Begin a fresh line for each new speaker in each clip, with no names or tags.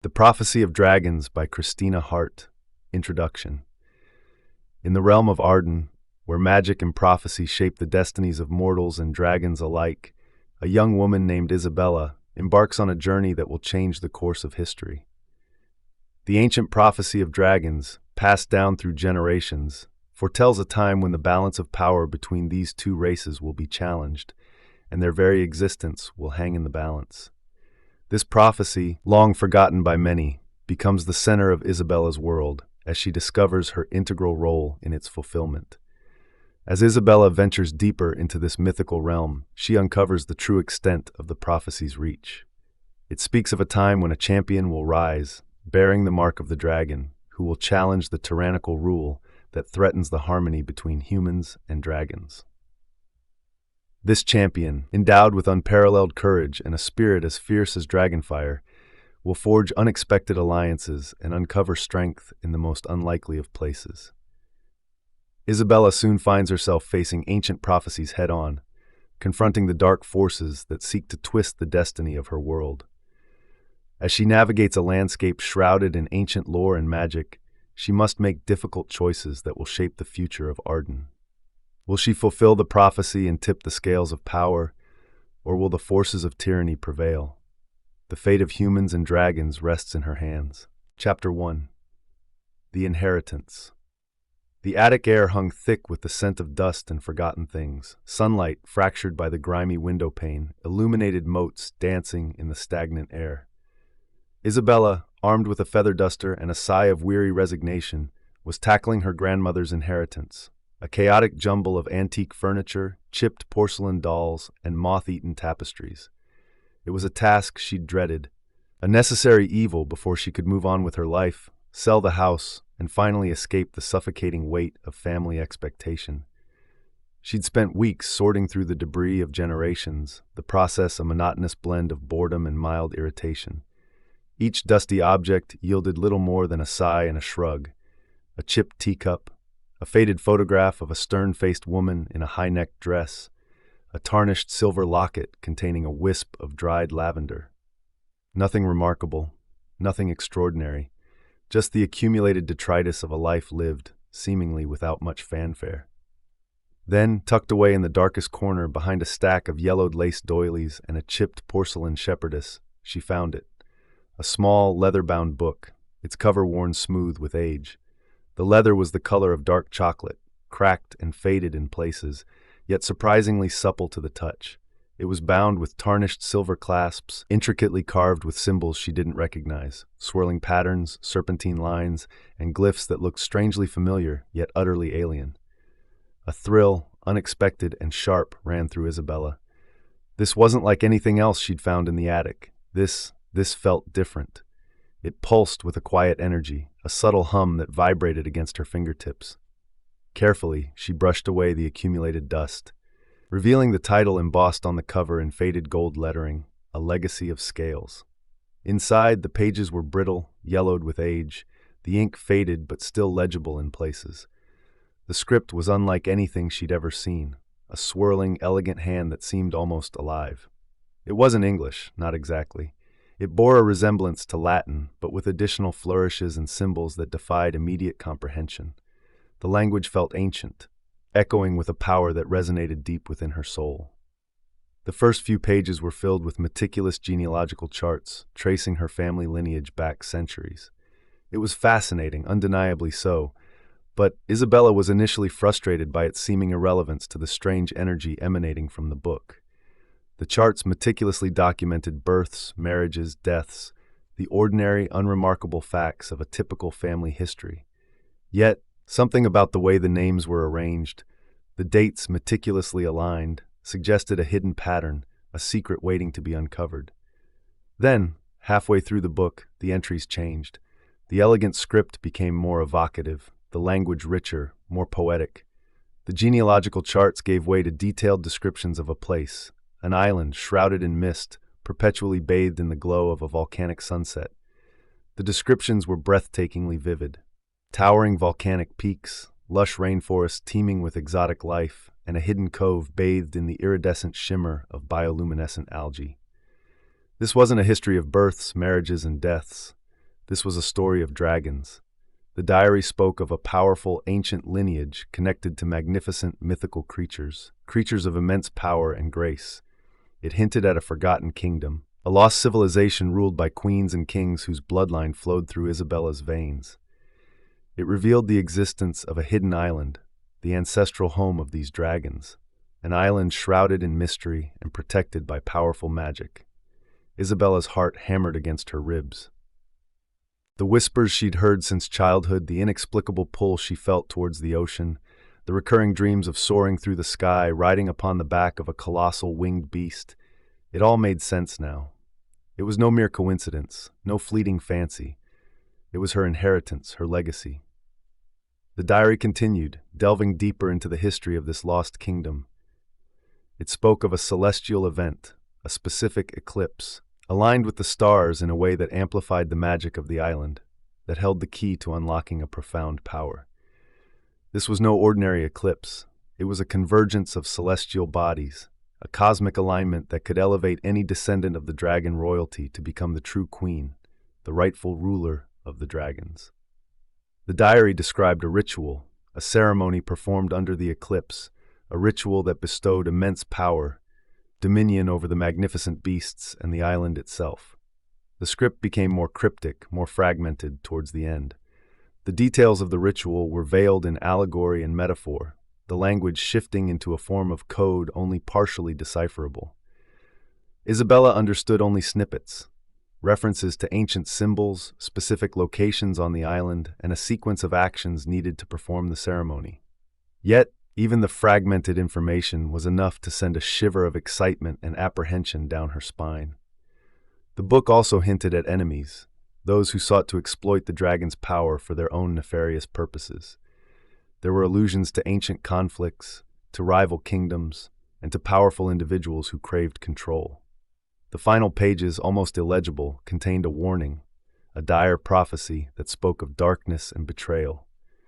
The Prophecy of Dragons by Christina Hart. Introduction. In the realm of Arden, where magic and prophecy shape the destinies of mortals and dragons alike, a young woman named Isabella embarks on a journey that will change the course of history. The ancient prophecy of dragons, passed down through generations, foretells a time when the balance of power between these two races will be challenged, and their very existence will hang in the balance. This prophecy, long forgotten by many, becomes the center of Isabella's world as she discovers her integral role in its fulfillment. As Isabella ventures deeper into this mythical realm, she uncovers the true extent of the prophecy's reach. It speaks of a time when a champion will rise, bearing the mark of the dragon, who will challenge the tyrannical rule that threatens the harmony between humans and dragons. This champion, endowed with unparalleled courage and a spirit as fierce as dragonfire, will forge unexpected alliances and uncover strength in the most unlikely of places. Isabella soon finds herself facing ancient prophecies head-on, confronting the dark forces that seek to twist the destiny of her world. As she navigates a landscape shrouded in ancient lore and magic, she must make difficult choices that will shape the future of Arden. Will she fulfill the prophecy and tip the scales of power, or will the forces of tyranny prevail? The fate of humans and dragons rests in her hands. Chapter 1. The Inheritance. The attic air hung thick with the scent of dust and forgotten things. Sunlight, fractured by the grimy window pane, illuminated motes dancing in the stagnant air. Isabella, armed with a feather duster and a sigh of weary resignation, was tackling her grandmother's inheritance. A chaotic jumble of antique furniture, chipped porcelain dolls, and moth-eaten tapestries. It was a task she'd dreaded, a necessary evil before she could move on with her life, sell the house, and finally escape the suffocating weight of family expectation. She'd spent weeks sorting through the debris of generations, the process a monotonous blend of boredom and mild irritation. Each dusty object yielded little more than a sigh and a shrug. A chipped teacup, a faded photograph of a stern-faced woman in a high-necked dress, a tarnished silver locket containing a wisp of dried lavender. Nothing remarkable, nothing extraordinary, just the accumulated detritus of a life lived, seemingly without much fanfare. Then, tucked away in the darkest corner behind a stack of yellowed lace doilies and a chipped porcelain shepherdess, she found it. A small, leather-bound book, its cover worn smooth with age. The leather was the color of dark chocolate, cracked and faded in places, yet surprisingly supple to the touch. It was bound with tarnished silver clasps, intricately carved with symbols she didn't recognize, swirling patterns, serpentine lines, and glyphs that looked strangely familiar, yet utterly alien. A thrill, unexpected and sharp, ran through Isabella. This wasn't like anything else she'd found in the attic. This felt different. It pulsed with a quiet energy, a subtle hum that vibrated against her fingertips. Carefully, she brushed away the accumulated dust, revealing the title embossed on the cover in faded gold lettering, A Legacy of Scales. Inside, the pages were brittle, yellowed with age, the ink faded but still legible in places. The script was unlike anything she'd ever seen, a swirling, elegant hand that seemed almost alive. It wasn't English, not exactly. It bore a resemblance to Latin, but with additional flourishes and symbols that defied immediate comprehension. The language felt ancient, echoing with a power that resonated deep within her soul. The first few pages were filled with meticulous genealogical charts, tracing her family lineage back centuries. It was fascinating, undeniably so, but Isabella was initially frustrated by its seeming irrelevance to the strange energy emanating from the book. The charts meticulously documented births, marriages, deaths, the ordinary, unremarkable facts of a typical family history. Yet, something about the way the names were arranged, the dates meticulously aligned, suggested a hidden pattern, a secret waiting to be uncovered. Then, halfway through the book, the entries changed. The elegant script became more evocative, the language richer, more poetic. The genealogical charts gave way to detailed descriptions of a place, an island shrouded in mist, perpetually bathed in the glow of a volcanic sunset. The descriptions were breathtakingly vivid. Towering volcanic peaks, lush rainforests teeming with exotic life, and a hidden cove bathed in the iridescent shimmer of bioluminescent algae. This wasn't a history of births, marriages, and deaths. This was a story of dragons. The diary spoke of a powerful, ancient lineage connected to magnificent mythical creatures, creatures of immense power and grace. It hinted at a forgotten kingdom, a lost civilization ruled by queens and kings whose bloodline flowed through Isabella's veins. It revealed the existence of a hidden island, the ancestral home of these dragons, an island shrouded in mystery and protected by powerful magic. Isabella's heart hammered against her ribs. The whispers she'd heard since childhood, the inexplicable pull she felt towards the ocean, the recurring dreams of soaring through the sky, riding upon the back of a colossal winged beast, it all made sense now. It was no mere coincidence, no fleeting fancy. It was her inheritance, her legacy. The diary continued, delving deeper into the history of this lost kingdom. It spoke of a celestial event, a specific eclipse, aligned with the stars in a way that amplified the magic of the island, that held the key to unlocking a profound power. This was no ordinary eclipse. It was a convergence of celestial bodies, a cosmic alignment that could elevate any descendant of the dragon royalty to become the true queen, the rightful ruler of the dragons. The diary described a ritual, a ceremony performed under the eclipse, a ritual that bestowed immense power, dominion over the magnificent beasts and the island itself. The script became more cryptic, more fragmented towards the end. The details of the ritual were veiled in allegory and metaphor, the language shifting into a form of code only partially decipherable. Isabella understood only snippets, references to ancient symbols, specific locations on the island, and a sequence of actions needed to perform the ceremony. Yet, even the fragmented information was enough to send a shiver of excitement and apprehension down her spine. The book also hinted at enemies, those who sought to exploit the dragon's power for their own nefarious purposes. There were allusions to ancient conflicts, to rival kingdoms, and to powerful individuals who craved control. The final pages, almost illegible, contained a warning, a dire prophecy that spoke of darkness and betrayal,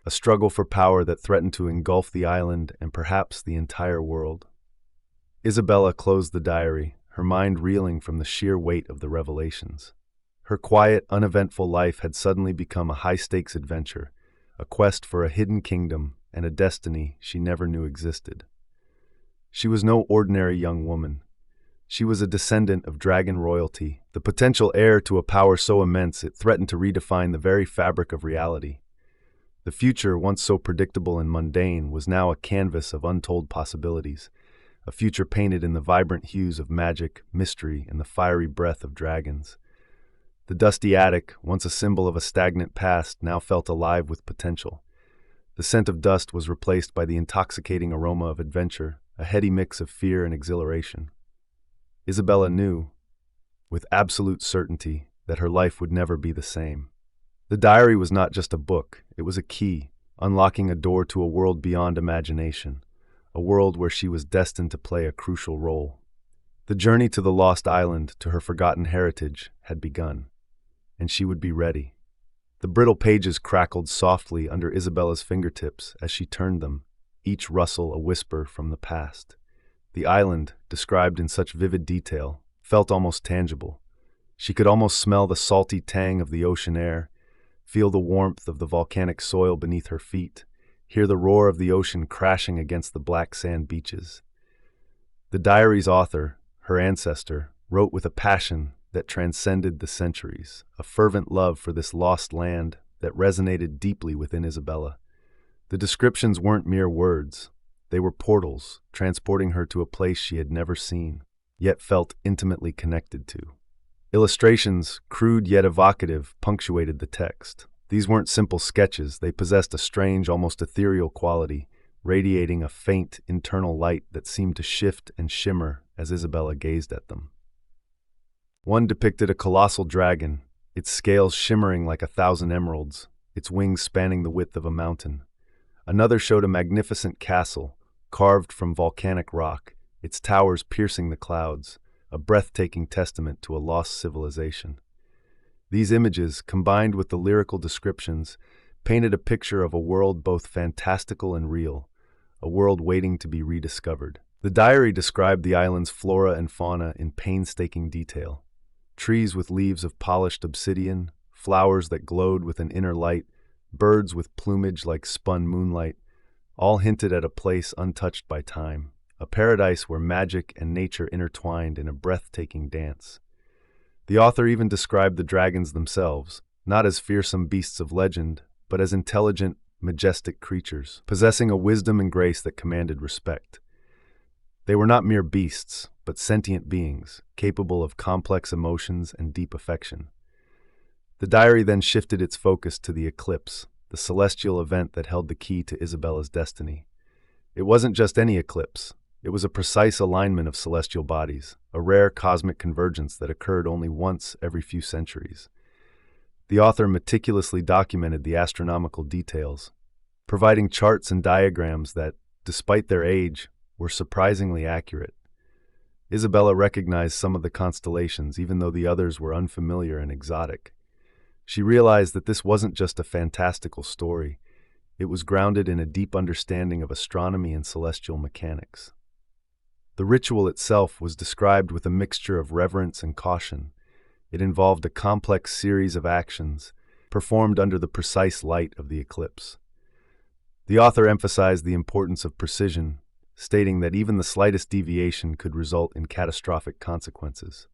a struggle for power that threatened to engulf the island and perhaps the entire world. Isabella closed the diary, her mind reeling from the sheer weight of the revelations. Her quiet, uneventful life had suddenly become a high-stakes adventure, a quest for a hidden kingdom and a destiny she never knew existed. She was no ordinary young woman. She was a descendant of dragon royalty, the potential heir to a power so immense it threatened to redefine the very fabric of reality. The future, once so predictable and mundane, was now a canvas of untold possibilities, a future painted in the vibrant hues of magic, mystery, and the fiery breath of dragons. The dusty attic, once a symbol of a stagnant past, now felt alive with potential. The scent of dust was replaced by the intoxicating aroma of adventure, a heady mix of fear and exhilaration. Isabella knew, with absolute certainty, that her life would never be the same. The diary was not just a book, it was a key, unlocking a door to a world beyond imagination, a world where she was destined to play a crucial role. The journey to the lost island, to her forgotten heritage, had begun, and she would be ready. The brittle pages crackled softly under Isabella's fingertips as she turned them, each rustle a whisper from the past. The island, described in such vivid detail, felt almost tangible. She could almost smell the salty tang of the ocean air, feel the warmth of the volcanic soil beneath her feet, hear the roar of the ocean crashing against the black sand beaches. The diary's author, her ancestor, wrote with a passion that transcended the centuries, a fervent love for this lost land that resonated deeply within Isabella. The descriptions weren't mere words. They were portals, transporting her to a place she had never seen, yet felt intimately connected to. Illustrations, crude yet evocative, punctuated the text. These weren't simple sketches, they possessed a strange, almost ethereal quality, radiating a faint, internal light that seemed to shift and shimmer as Isabella gazed at them. One depicted a colossal dragon, its scales shimmering like 1,000 emeralds, its wings spanning the width of a mountain. Another showed a magnificent castle, carved from volcanic rock, its towers piercing the clouds, a breathtaking testament to a lost civilization. These images, combined with the lyrical descriptions, painted a picture of a world both fantastical and real, a world waiting to be rediscovered. The diary described the island's flora and fauna in painstaking detail. Trees with leaves of polished obsidian, flowers that glowed with an inner light, birds with plumage like spun moonlight, all hinted at a place untouched by time, a paradise where magic and nature intertwined in a breathtaking dance. The author even described the dragons themselves, not as fearsome beasts of legend, but as intelligent, majestic creatures, possessing a wisdom and grace that commanded respect. They were not mere beasts, but sentient beings, capable of complex emotions and deep affection. The diary then shifted its focus to the eclipse, the celestial event that held the key to Isabella's destiny. It wasn't just any eclipse. It was a precise alignment of celestial bodies, a rare cosmic convergence that occurred only once every few centuries. The author meticulously documented the astronomical details, providing charts and diagrams that, despite their age, were surprisingly accurate. Isabella recognized some of the constellations, even though the others were unfamiliar and exotic. She realized that this wasn't just a fantastical story. It was grounded in a deep understanding of astronomy and celestial mechanics. The ritual itself was described with a mixture of reverence and caution. It involved a complex series of actions, performed under the precise light of the eclipse. The author emphasized the importance of precision, stating that even the slightest deviation could result in catastrophic consequences.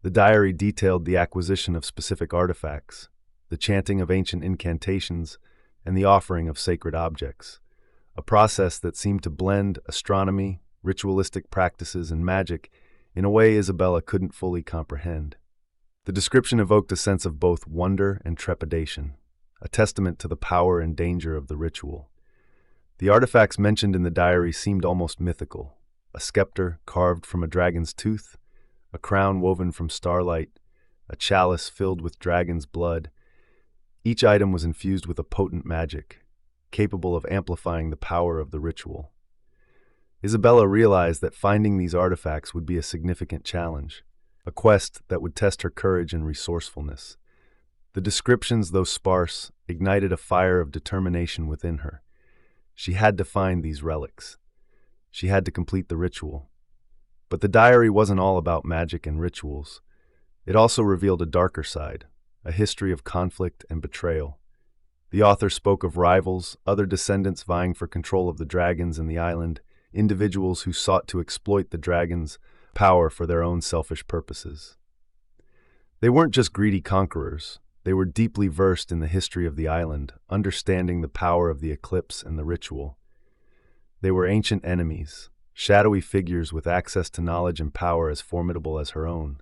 The diary detailed the acquisition of specific artifacts, the chanting of ancient incantations, and the offering of sacred objects, a process that seemed to blend astronomy, ritualistic practices, and magic in a way Isabella couldn't fully comprehend. The description evoked a sense of both wonder and trepidation, a testament to the power and danger of the ritual. The artifacts mentioned in the diary seemed almost mythical: a scepter carved from a dragon's tooth, a crown woven from starlight, a chalice filled with dragon's blood. Each item was infused with a potent magic, capable of amplifying the power of the ritual. Isabella realized that finding these artifacts would be a significant challenge, a quest that would test her courage and resourcefulness. The descriptions, though sparse, ignited a fire of determination within her. She had to find these relics. She had to complete the ritual. But the diary wasn't all about magic and rituals. It also revealed a darker side, a history of conflict and betrayal. The author spoke of rivals, other descendants vying for control of the dragons and the island, individuals who sought to exploit the dragons' power for their own selfish purposes. They weren't just greedy conquerors. They were deeply versed in the history of the island, understanding the power of the eclipse and the ritual. They were ancient enemies, shadowy figures with access to knowledge and power as formidable as her own.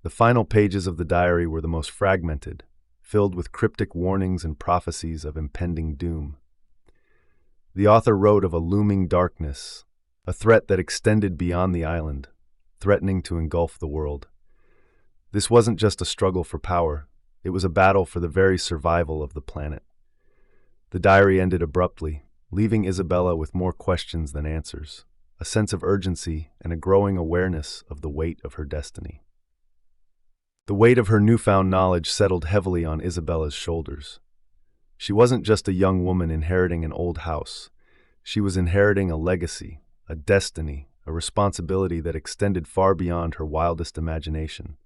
The final pages of the diary were the most fragmented, filled with cryptic warnings and prophecies of impending doom. The author wrote of a looming darkness, a threat that extended beyond the island, threatening to engulf the world. This wasn't just a struggle for power. It was a battle for the very survival of the planet. The diary ended abruptly, leaving Isabella with more questions than answers, a sense of urgency and a growing awareness of the weight of her destiny. The weight of her newfound knowledge settled heavily on Isabella's shoulders. She wasn't just a young woman inheriting an old house. She was inheriting a legacy, a destiny, a responsibility that extended far beyond her wildest imagination.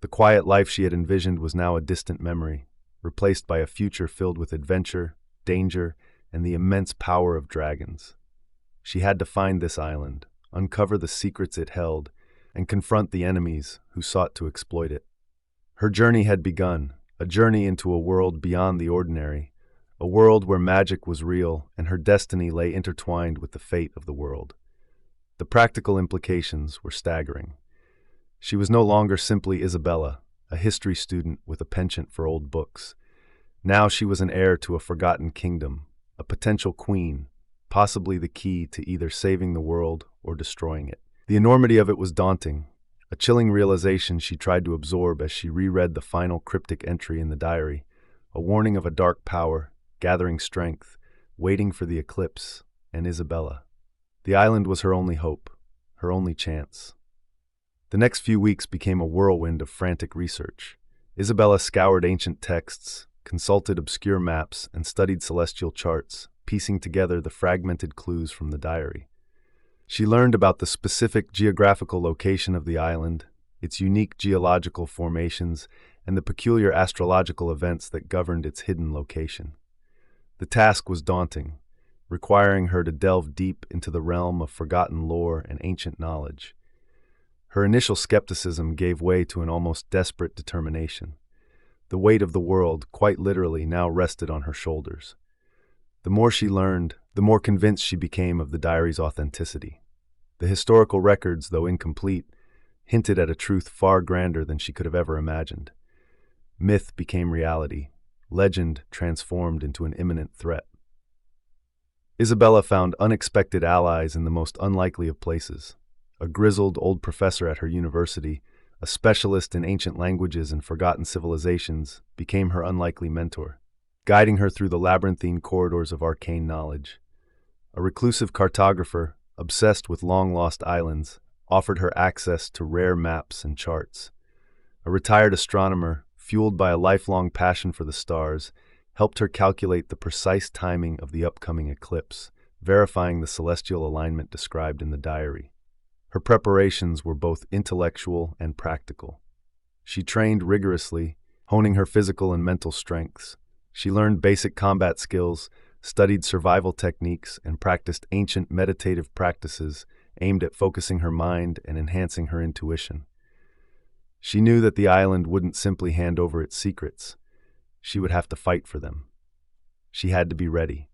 The quiet life she had envisioned was now a distant memory, replaced by a future filled with adventure, danger, and the immense power of dragons. She had to find this island, uncover the secrets it held, and confront the enemies who sought to exploit it. Her journey had begun, a journey into a world beyond the ordinary, a world where magic was real and her destiny lay intertwined with the fate of the world. The practical implications were staggering. She was no longer simply Isabella, a history student with a penchant for old books. Now she was an heir to a forgotten kingdom, a potential queen, possibly the key to either saving the world or destroying it. The enormity of it was daunting, a chilling realization she tried to absorb as she reread the final cryptic entry in the diary, a warning of a dark power, gathering strength, waiting for the eclipse, and Isabella. The island was her only hope, her only chance. The next few weeks became a whirlwind of frantic research. Isabella scoured ancient texts, consulted obscure maps, and studied celestial charts, piecing together the fragmented clues from the diary. She learned about the specific geographical location of the island, its unique geological formations, and the peculiar astrological events that governed its hidden location. The task was daunting, requiring her to delve deep into the realm of forgotten lore and ancient knowledge. Her initial skepticism gave way to an almost desperate determination. The weight of the world, quite literally, now rested on her shoulders. The more she learned, the more convinced she became of the diary's authenticity. The historical records, though incomplete, hinted at a truth far grander than she could have ever imagined. Myth became reality. Legend transformed into an imminent threat. Isabella found unexpected allies in the most unlikely of places. A grizzled old professor at her university, a specialist in ancient languages and forgotten civilizations, became her unlikely mentor, guiding her through the labyrinthine corridors of arcane knowledge. A reclusive cartographer, obsessed with long-lost islands, offered her access to rare maps and charts. A retired astronomer, fueled by a lifelong passion for the stars, helped her calculate the precise timing of the upcoming eclipse, verifying the celestial alignment described in the diary. Her preparations were both intellectual and practical. She trained rigorously, honing her physical and mental strengths. She learned basic combat skills, studied survival techniques, and practiced ancient meditative practices aimed at focusing her mind and enhancing her intuition. She knew that the island wouldn't simply hand over its secrets. She would have to fight for them. She had to be ready.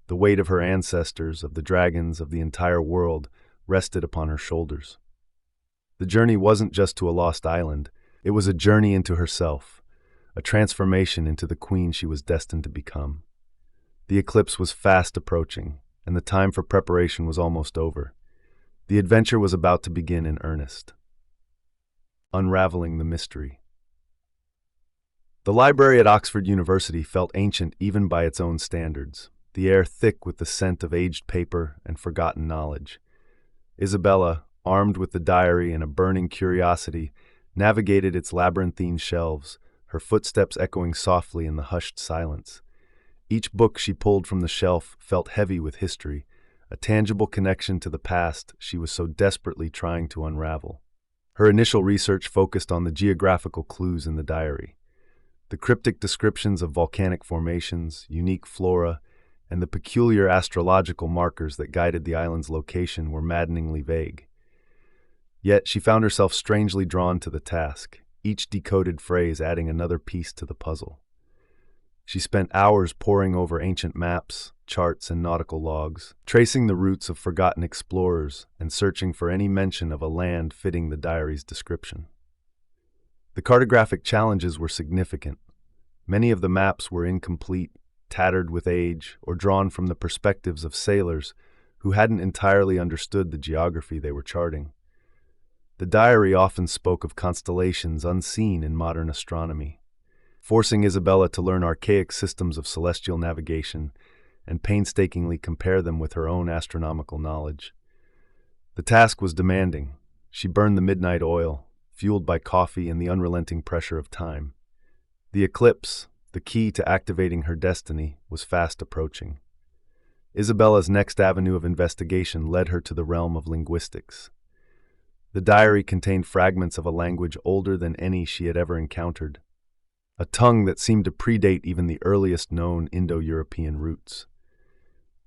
The weight of her ancestors, of the dragons, of the entire world, rested upon her shoulders. The journey wasn't just to a lost island. It was a journey into herself, a transformation into the queen she was destined to become. The eclipse was fast approaching, and the time for preparation was almost over. The adventure was about to begin in earnest. Unraveling the mystery. The library at Oxford University felt ancient even by its own standards, the air thick with the scent of aged paper and forgotten knowledge. Isabella, armed with the diary and a burning curiosity, navigated its labyrinthine shelves, her footsteps echoing softly in the hushed silence. Each book she pulled from the shelf felt heavy with history, a tangible connection to the past she was so desperately trying to unravel. Her initial research focused on the geographical clues in the diary. The cryptic descriptions of volcanic formations, unique flora, and the peculiar astrological markers that guided the island's location were maddeningly vague. Yet she found herself strangely drawn to the task, each decoded phrase adding another piece to the puzzle. She spent hours poring over ancient maps, charts, and nautical logs, tracing the routes of forgotten explorers and searching for any mention of a land fitting the diary's description. The cartographic challenges were significant. Many of the maps were incomplete, tattered with age, or drawn from the perspectives of sailors who hadn't entirely understood the geography they were charting. The diary often spoke of constellations unseen in modern astronomy, forcing Isabella to learn archaic systems of celestial navigation and painstakingly compare them with her own astronomical knowledge. The task was demanding. She burned the midnight oil, fueled by coffee and the unrelenting pressure of time. The eclipse, the key to activating her destiny, was fast approaching. Isabella's next avenue of investigation led her to the realm of linguistics. The diary contained fragments of a language older than any she had ever encountered, a tongue that seemed to predate even the earliest known Indo-European roots.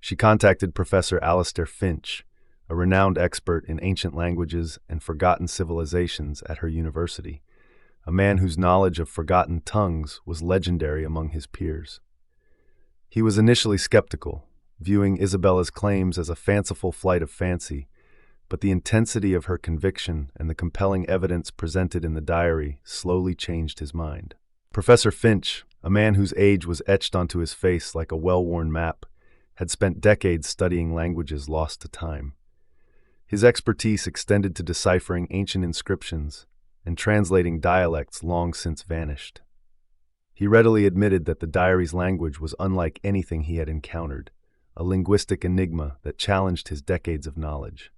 She contacted Professor Alistair Finch, a renowned expert in ancient languages and forgotten civilizations at her university, a man whose knowledge of forgotten tongues was legendary among his peers. He was initially skeptical, viewing Isabella's claims as a fanciful flight of fancy, but the intensity of her conviction and the compelling evidence presented in the diary slowly changed his mind. Professor Finch, a man whose age was etched onto his face like a well-worn map, had spent decades studying languages lost to time. His expertise extended to deciphering ancient inscriptions and translating dialects long since vanished. He readily admitted that the diary's language was unlike anything he had encountered, a linguistic enigma that challenged his decades of knowledge.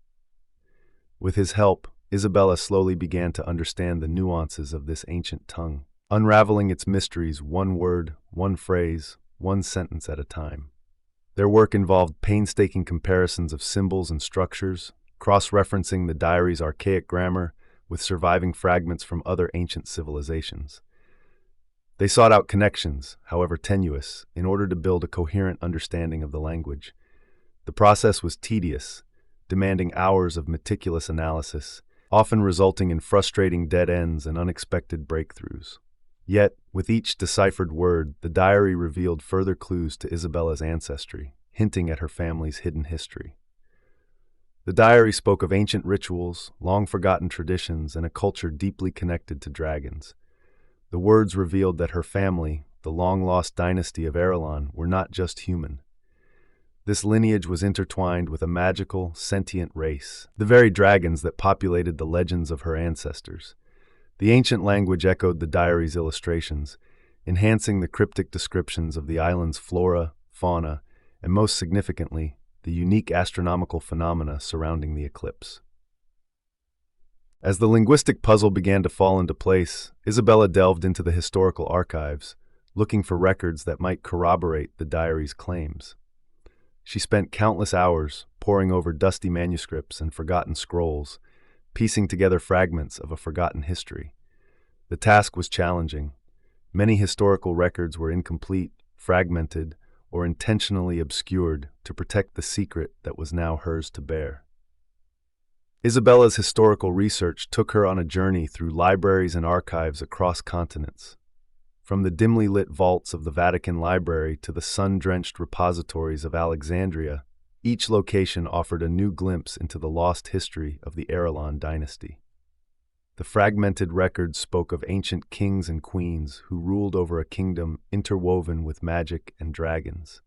With his help, Isabella slowly began to understand the nuances of this ancient tongue, unraveling its mysteries one word, one phrase, one sentence at a time. Their work involved painstaking comparisons of symbols and structures, cross-referencing the diary's archaic grammar with surviving fragments from other ancient civilizations. They sought out connections, however tenuous, in order to build a coherent understanding of the language. The process was tedious, demanding hours of meticulous analysis, often resulting in frustrating dead ends and unexpected breakthroughs. Yet, with each deciphered word, the diary revealed further clues to Isabella's ancestry, hinting at her family's hidden history. The diary spoke of ancient rituals, long-forgotten traditions, and a culture deeply connected to dragons. The words revealed that her family, the long-lost dynasty of Arden, were not just human. This lineage was intertwined with a magical, sentient race, the very dragons that populated the legends of her ancestors. The ancient language echoed the diary's illustrations, enhancing the cryptic descriptions of the island's flora, fauna, and most significantly, the unique astronomical phenomena surrounding the eclipse. As the linguistic puzzle began to fall into place, Isabella delved into the historical archives, looking for records that might corroborate the diary's claims. She spent countless hours poring over dusty manuscripts and forgotten scrolls, piecing together fragments of a forgotten history. The task was challenging. Many historical records were incomplete, fragmented, or intentionally obscured to protect the secret that was now hers to bear. Isabella's historical research took her on a journey through libraries and archives across continents. From the dimly lit vaults of the Vatican Library to the sun-drenched repositories of Alexandria, each location offered a new glimpse into the lost history of the Arden dynasty. The fragmented records spoke of ancient kings and queens who ruled over a kingdom interwoven with magic and dragons.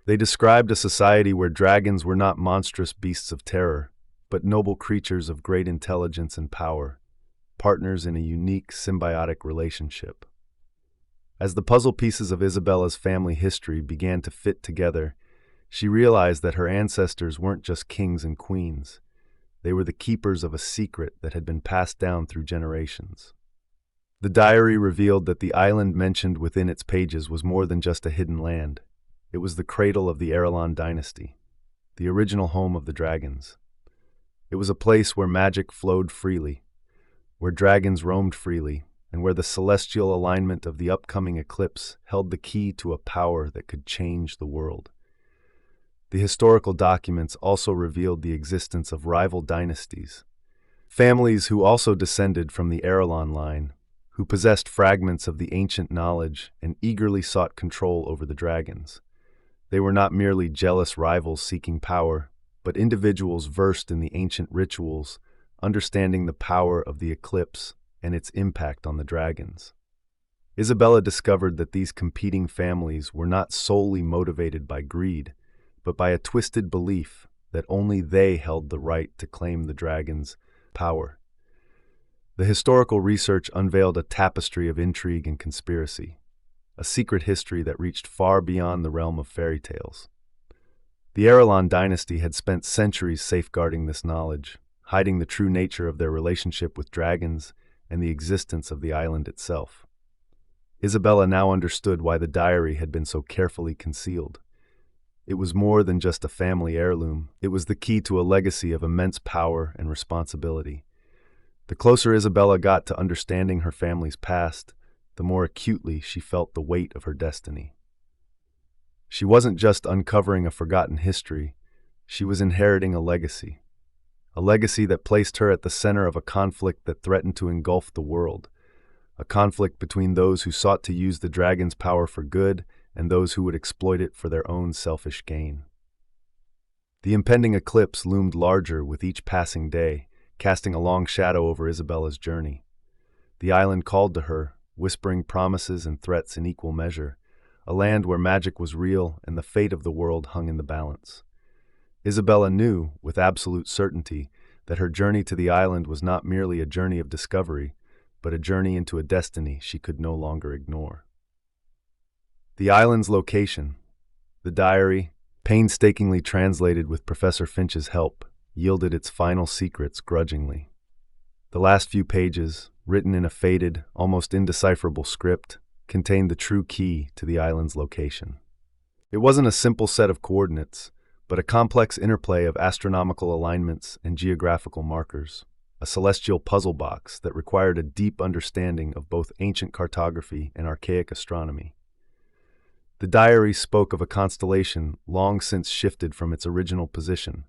They described a society where dragons were not monstrous beasts of terror, but noble creatures of great intelligence and power, partners in a unique symbiotic relationship. As the puzzle pieces of Isabella's family history began to fit together, she realized that her ancestors weren't just kings and queens. They were the keepers of a secret that had been passed down through generations. The diary revealed that the island mentioned within its pages was more than just a hidden land. It was the cradle of the Arden dynasty, the original home of the dragons. It was a place where magic flowed freely, where dragons roamed freely, and where the celestial alignment of the upcoming eclipse held the key to a power that could change the world. The historical documents also revealed the existence of rival dynasties, families who also descended from the Arden line, who possessed fragments of the ancient knowledge and eagerly sought control over the dragons. They were not merely jealous rivals seeking power, but individuals versed in the ancient rituals, understanding the power of the eclipse and its impact on the dragons. Isabella discovered that these competing families were not solely motivated by greed, but by a twisted belief that only they held the right to claim the dragon's power. The historical research unveiled a tapestry of intrigue and conspiracy, a secret history that reached far beyond the realm of fairy tales. The Arden dynasty had spent centuries safeguarding this knowledge, hiding the true nature of their relationship with dragons and the existence of the island itself. Isabella now understood why the diary had been so carefully concealed. It was more than just a family heirloom. It was the key to a legacy of immense power and responsibility. The closer Isabella got to understanding her family's past, the more acutely she felt the weight of her destiny. She wasn't just uncovering a forgotten history, she was inheriting a legacy that placed her at the center of a conflict that threatened to engulf the world, a conflict between those who sought to use the dragon's power for good and those who would exploit it for their own selfish gain. The impending eclipse loomed larger with each passing day, casting a long shadow over Isabella's journey. The island called to her, whispering promises and threats in equal measure, a land where magic was real and the fate of the world hung in the balance. Isabella knew, with absolute certainty, that her journey to the island was not merely a journey of discovery, but a journey into a destiny she could no longer ignore. The island's location, the diary, painstakingly translated with Professor Finch's help, yielded its final secrets grudgingly. The last few pages, written in a faded, almost indecipherable script, contained the true key to the island's location. It wasn't a simple set of coordinates, but a complex interplay of astronomical alignments and geographical markers. a celestial puzzle box that required a deep understanding of both ancient cartography and archaic astronomy. The diary spoke of a constellation long since shifted from its original position,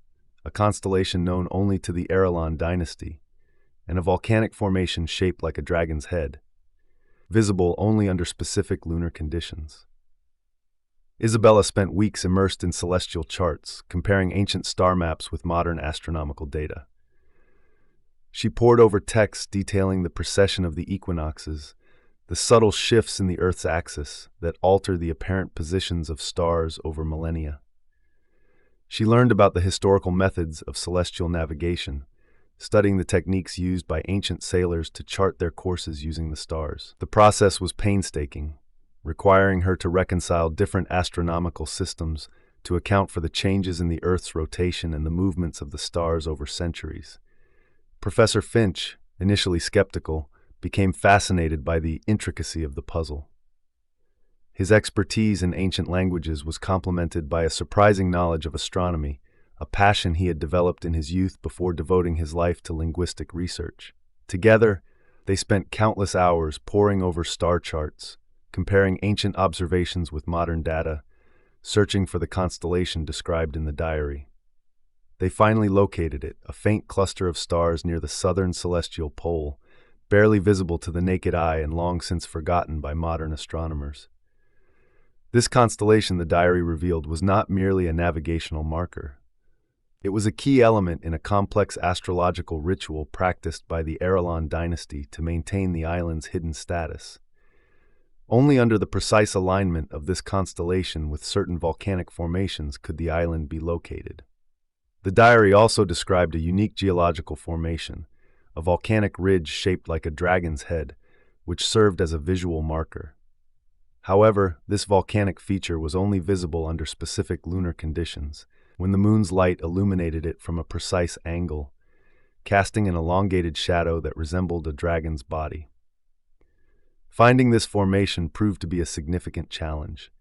a constellation known only to the Arden dynasty, and a volcanic formation shaped like a dragon's head, visible only under specific lunar conditions. Isabella spent weeks immersed in celestial charts, comparing ancient star maps with modern astronomical data. She pored over texts detailing the precession of the equinoxes, the subtle shifts in the Earth's axis that alter the apparent positions of stars over millennia. She learned about the historical methods of celestial navigation, studying the techniques used by ancient sailors to chart their courses using the stars. The process was painstaking, requiring her to reconcile different astronomical systems to account for the changes in the Earth's rotation and the movements of the stars over centuries. Professor Finch, initially skeptical, became fascinated by the intricacy of the puzzle. His expertise in ancient languages was complemented by a surprising knowledge of astronomy, a passion he had developed in his youth before devoting his life to linguistic research. Together, they spent countless hours poring over star charts, comparing ancient observations with modern data, searching for the constellation described in the diary. They finally located it, a faint cluster of stars near the southern celestial pole, barely visible to the naked eye and long since forgotten by modern astronomers. This constellation, the diary revealed, was not merely a navigational marker. It was a key element in a complex astrological ritual practiced by the Arden dynasty to maintain the island's hidden status. Only under the precise alignment of this constellation with certain volcanic formations could the island be located. The diary also described a unique geological formation, a volcanic ridge shaped like a dragon's head, which served as a visual marker. However, this volcanic feature was only visible under specific lunar conditions, when the moon's light illuminated it from a precise angle, casting an elongated shadow that resembled a dragon's body. Finding this formation proved to be a significant challenge.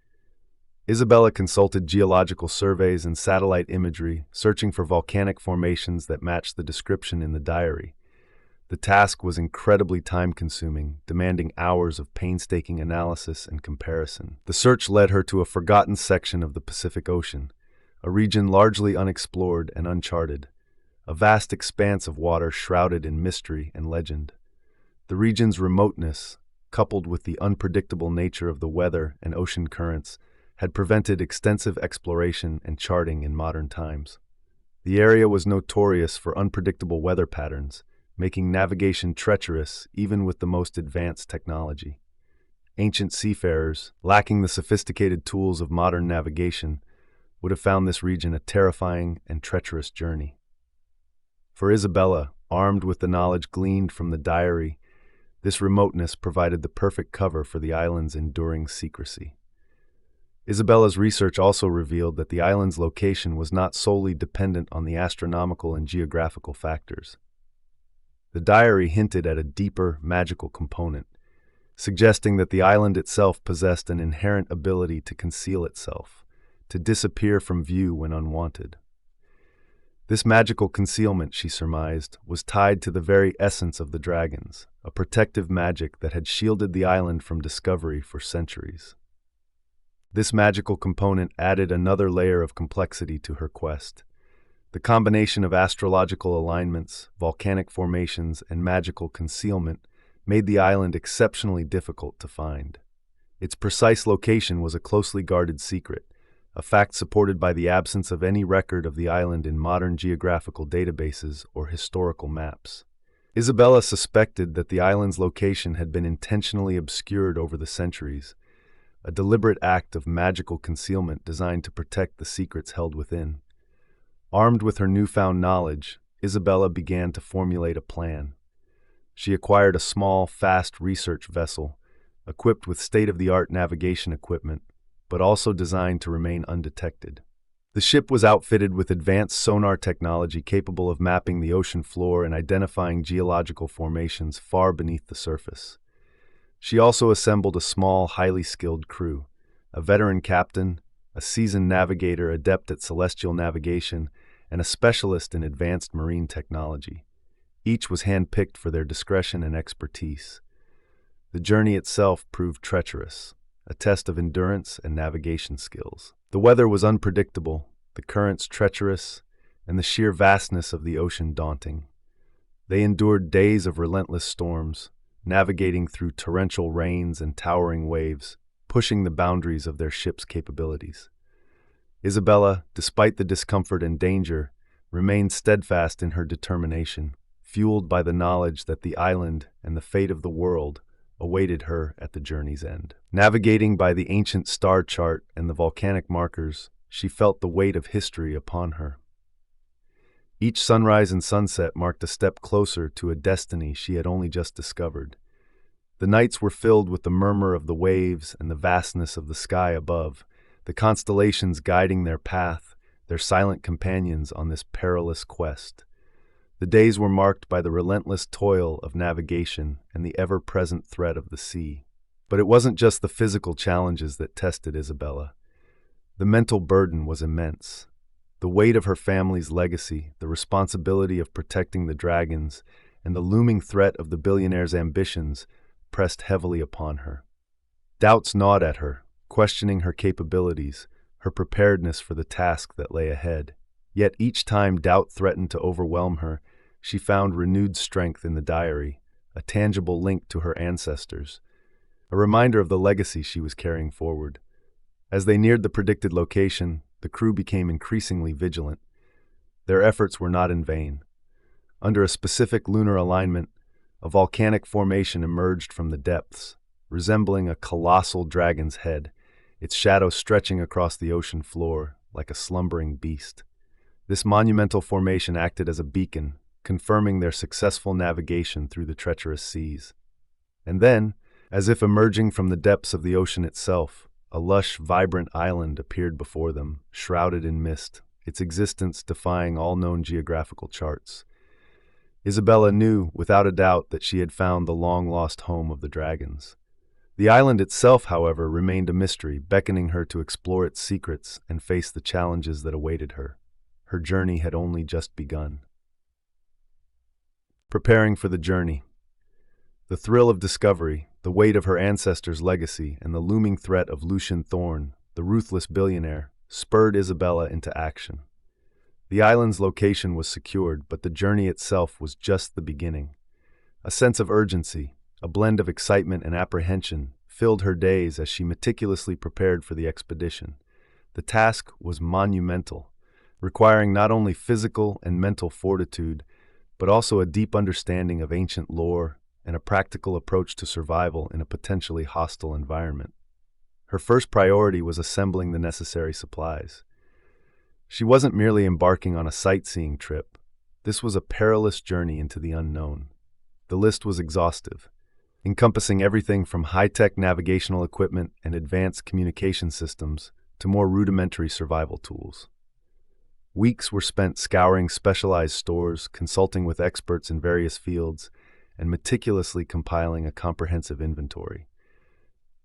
Isabella consulted geological surveys and satellite imagery, searching for volcanic formations that matched the description in the diary. The task was incredibly time-consuming, demanding hours of painstaking analysis and comparison. The search led her to a forgotten section of the Pacific Ocean, a region largely unexplored and uncharted, a vast expanse of water shrouded in mystery and legend. The region's remoteness, coupled with the unpredictable nature of the weather and ocean currents, had prevented extensive exploration and charting in modern times. The area was notorious for unpredictable weather patterns, making navigation treacherous even with the most advanced technology. Ancient seafarers, lacking the sophisticated tools of modern navigation, would have found this region a terrifying and treacherous journey. For Isabella, armed with the knowledge gleaned from the diary, this remoteness provided the perfect cover for the island's enduring secrecy. Isabella's research also revealed that the island's location was not solely dependent on the astronomical and geographical factors. The diary hinted at a deeper, magical component, suggesting that the island itself possessed an inherent ability to conceal itself, to disappear from view when unwanted. This magical concealment, she surmised, was tied to the very essence of the dragons, a protective magic that had shielded the island from discovery for centuries. This magical component added another layer of complexity to her quest. The combination of astrological alignments, volcanic formations, and magical concealment made the island exceptionally difficult to find. Its precise location was a closely guarded secret, a fact supported by the absence of any record of the island in modern geographical databases or historical maps. Isabella suspected that the island's location had been intentionally obscured over the centuries, a deliberate act of magical concealment designed to protect the secrets held within. Armed with her newfound knowledge, Isabella began to formulate a plan. She acquired a small, fast research vessel, equipped with state-of-the-art navigation equipment, but also designed to remain undetected. The ship was outfitted with advanced sonar technology capable of mapping the ocean floor and identifying geological formations far beneath the surface. She also assembled a small, highly skilled crew, a veteran captain, a seasoned navigator adept at celestial navigation, and a specialist in advanced marine technology. Each was handpicked for their discretion and expertise. The journey itself proved treacherous, a test of endurance and navigation skills. The weather was unpredictable, the currents treacherous, and the sheer vastness of the ocean daunting. They endured days of relentless storms, navigating through torrential rains and towering waves, pushing the boundaries of their ship's capabilities. Isabella, despite the discomfort and danger, remained steadfast in her determination, fueled by the knowledge that the island and the fate of the world awaited her at the journey's end. Navigating by the ancient star chart and the volcanic markers, she felt the weight of history upon her. Each sunrise and sunset marked a step closer to a destiny she had only just discovered. The nights were filled with the murmur of the waves and the vastness of the sky above, the constellations guiding their path, their silent companions on this perilous quest. The days were marked by the relentless toil of navigation and the ever-present threat of the sea. But it wasn't just the physical challenges that tested Isabella. The mental burden was immense. The weight of her family's legacy, the responsibility of protecting the dragons, and the looming threat of the billionaire's ambitions pressed heavily upon her. Doubts gnawed at her, questioning her capabilities, her preparedness for the task that lay ahead. Yet each time doubt threatened to overwhelm her, she found renewed strength in the diary, a tangible link to her ancestors, a reminder of the legacy she was carrying forward. As they neared the predicted location, the crew became increasingly vigilant. Their efforts were not in vain. Under a specific lunar alignment, a volcanic formation emerged from the depths, resembling a colossal dragon's head, its shadow stretching across the ocean floor like a slumbering beast. This monumental formation acted as a beacon, confirming their successful navigation through the treacherous seas. And then, as if emerging from the depths of the ocean itself, a lush, vibrant island appeared before them, shrouded in mist, its existence defying all known geographical charts. Isabella knew, without a doubt, that she had found the long-lost home of the dragons. The island itself, however, remained a mystery, beckoning her to explore its secrets and face the challenges that awaited her. Her journey had only just begun. Preparing for the journey. The thrill of discovery, the weight of her ancestors' legacy, and the looming threat of Lucian Thorne, the ruthless billionaire, spurred Isabella into action. The island's location was secured, but the journey itself was just the beginning. A sense of urgency, a blend of excitement and apprehension, filled her days as she meticulously prepared for the expedition. The task was monumental, requiring not only physical and mental fortitude, but also a deep understanding of ancient lore and a practical approach to survival in a potentially hostile environment. Her first priority was assembling the necessary supplies. She wasn't merely embarking on a sightseeing trip. This was a perilous journey into the unknown. The list was exhaustive, encompassing everything from high-tech navigational equipment and advanced communication systems to more rudimentary survival tools. Weeks were spent scouring specialized stores, consulting with experts in various fields, and meticulously compiling a comprehensive inventory.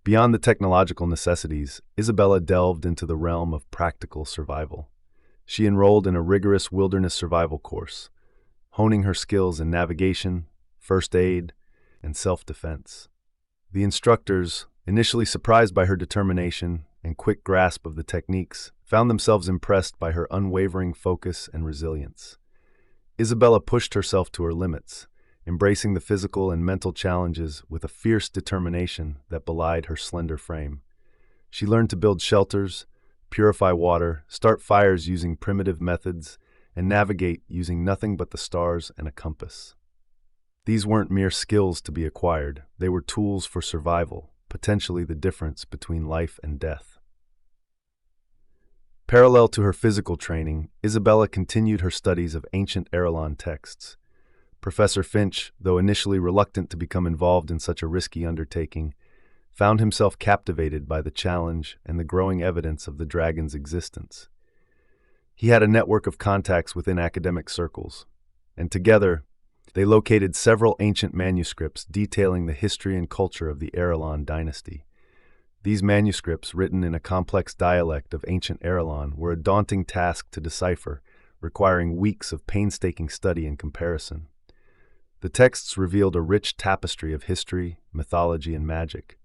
Beyond the technological necessities, Isabella delved into the realm of practical survival. She enrolled in a rigorous wilderness survival course, honing her skills in navigation, first aid, and self-defense. The instructors, initially surprised by her determination and quick grasp of the techniques, found themselves impressed by her unwavering focus and resilience. Isabella pushed herself to her limits, embracing the physical and mental challenges with a fierce determination that belied her slender frame. She learned to build shelters, purify water, start fires using primitive methods, and navigate using nothing but the stars and a compass. These weren't mere skills to be acquired, they were tools for survival, potentially the difference between life and death. Parallel to her physical training, Isabella continued her studies of ancient Arelon texts. Professor Finch, though initially reluctant to become involved in such a risky undertaking, found himself captivated by the challenge and the growing evidence of the dragon's existence. He had a network of contacts within academic circles, and together, they located several ancient manuscripts detailing the history and culture of the Arelon dynasty. These manuscripts, written in a complex dialect of ancient Arelon, were a daunting task to decipher, requiring weeks of painstaking study and comparison. The texts revealed a rich tapestry of history, mythology, and magic.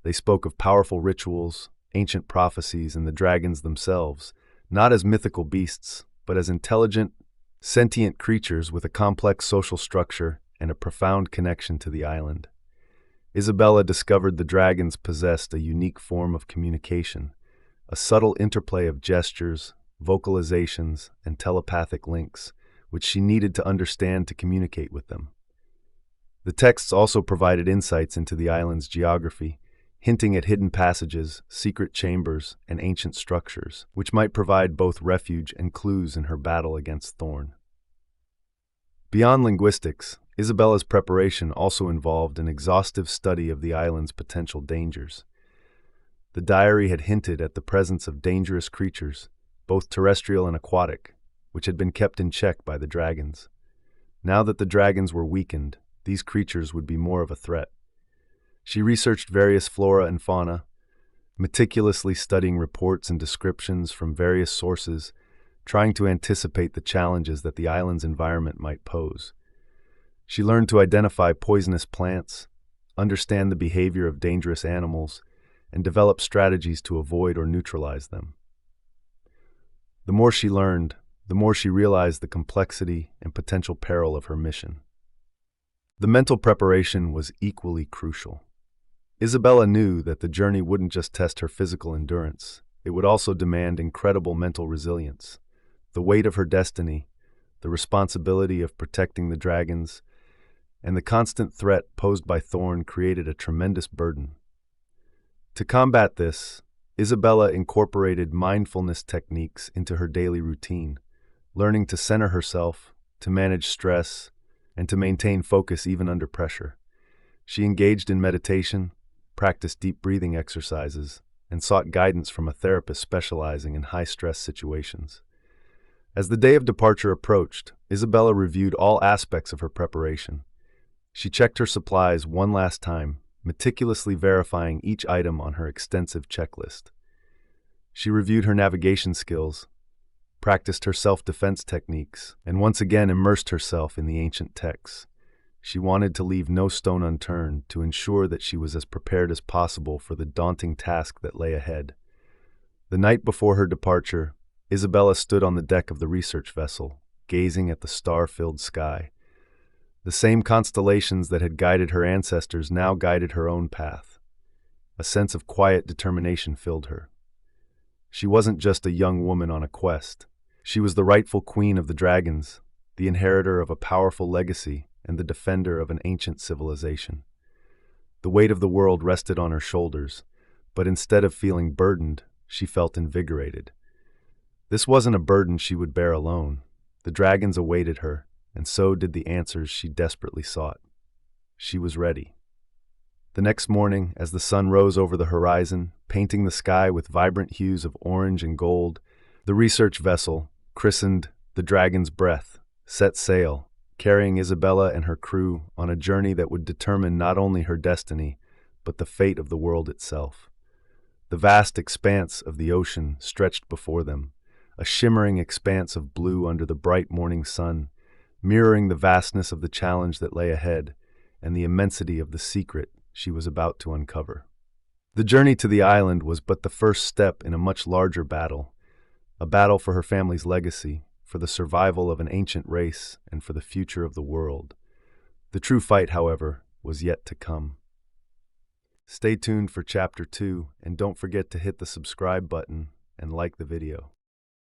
They spoke of powerful rituals, ancient prophecies, and the dragons themselves, not as mythical beasts, but as intelligent, sentient creatures with a complex social structure and a profound connection to the island. Isabella discovered the dragons possessed a unique form of communication, a subtle interplay of gestures, vocalizations, and telepathic links, which she needed to understand to communicate with them. The texts also provided insights into the island's geography, hinting at hidden passages, secret chambers, and ancient structures, which might provide both refuge and clues in her battle against Thorn. Beyond linguistics, Isabella's preparation also involved an exhaustive study of the island's potential dangers. The diary had hinted at the presence of dangerous creatures, both terrestrial and aquatic, which had been kept in check by the dragons. Now that the dragons were weakened, these creatures would be more of a threat. She researched various flora and fauna, meticulously studying reports and descriptions from various sources, trying to anticipate the challenges that the island's environment might pose. She learned to identify poisonous plants, understand the behavior of dangerous animals, and develop strategies to avoid or neutralize them. The more she learned, the more she realized the complexity and potential peril of her mission. The mental preparation was equally crucial. Isabella knew that the journey wouldn't just test her physical endurance, it would also demand incredible mental resilience. The weight of her destiny, the responsibility of protecting the dragons, and the constant threat posed by Thorn created a tremendous burden. To combat this, Isabella incorporated mindfulness techniques into her daily routine, learning to center herself, to manage stress, and to maintain focus even under pressure. She engaged in meditation, practiced deep breathing exercises, and sought guidance from a therapist specializing in high-stress situations. As the day of departure approached, Isabella reviewed all aspects of her preparation. She checked her supplies one last time, meticulously verifying each item on her extensive checklist. She reviewed her navigation skills, practiced her self-defense techniques, and once again immersed herself in the ancient texts. She wanted to leave no stone unturned to ensure that she was as prepared as possible for the daunting task that lay ahead. The night before her departure, Isabella stood on the deck of the research vessel, gazing at the star-filled sky. The same constellations that had guided her ancestors now guided her own path. A sense of quiet determination filled her. She wasn't just a young woman on a quest. She was the rightful queen of the dragons, the inheritor of a powerful legacy, and the defender of an ancient civilization. The weight of the world rested on her shoulders, but instead of feeling burdened, she felt invigorated. This wasn't a burden she would bear alone. The dragons awaited her, and so did the answers she desperately sought. She was ready. The next morning, as the sun rose over the horizon, painting the sky with vibrant hues of orange and gold, the research vessel, christened the Dragon's Breath, set sail, carrying Isabella and her crew on a journey that would determine not only her destiny, but the fate of the world itself. The vast expanse of the ocean stretched before them, a shimmering expanse of blue under the bright morning sun, mirroring the vastness of the challenge that lay ahead and the immensity of the secret she was about to uncover. The journey to the island was but the first step in a much larger battle, a battle for her family's legacy, for the survival of an ancient race, and for the future of the world. The true fight, however, was yet to come. Stay tuned for Chapter 2, and don't forget to hit the subscribe button and like the video.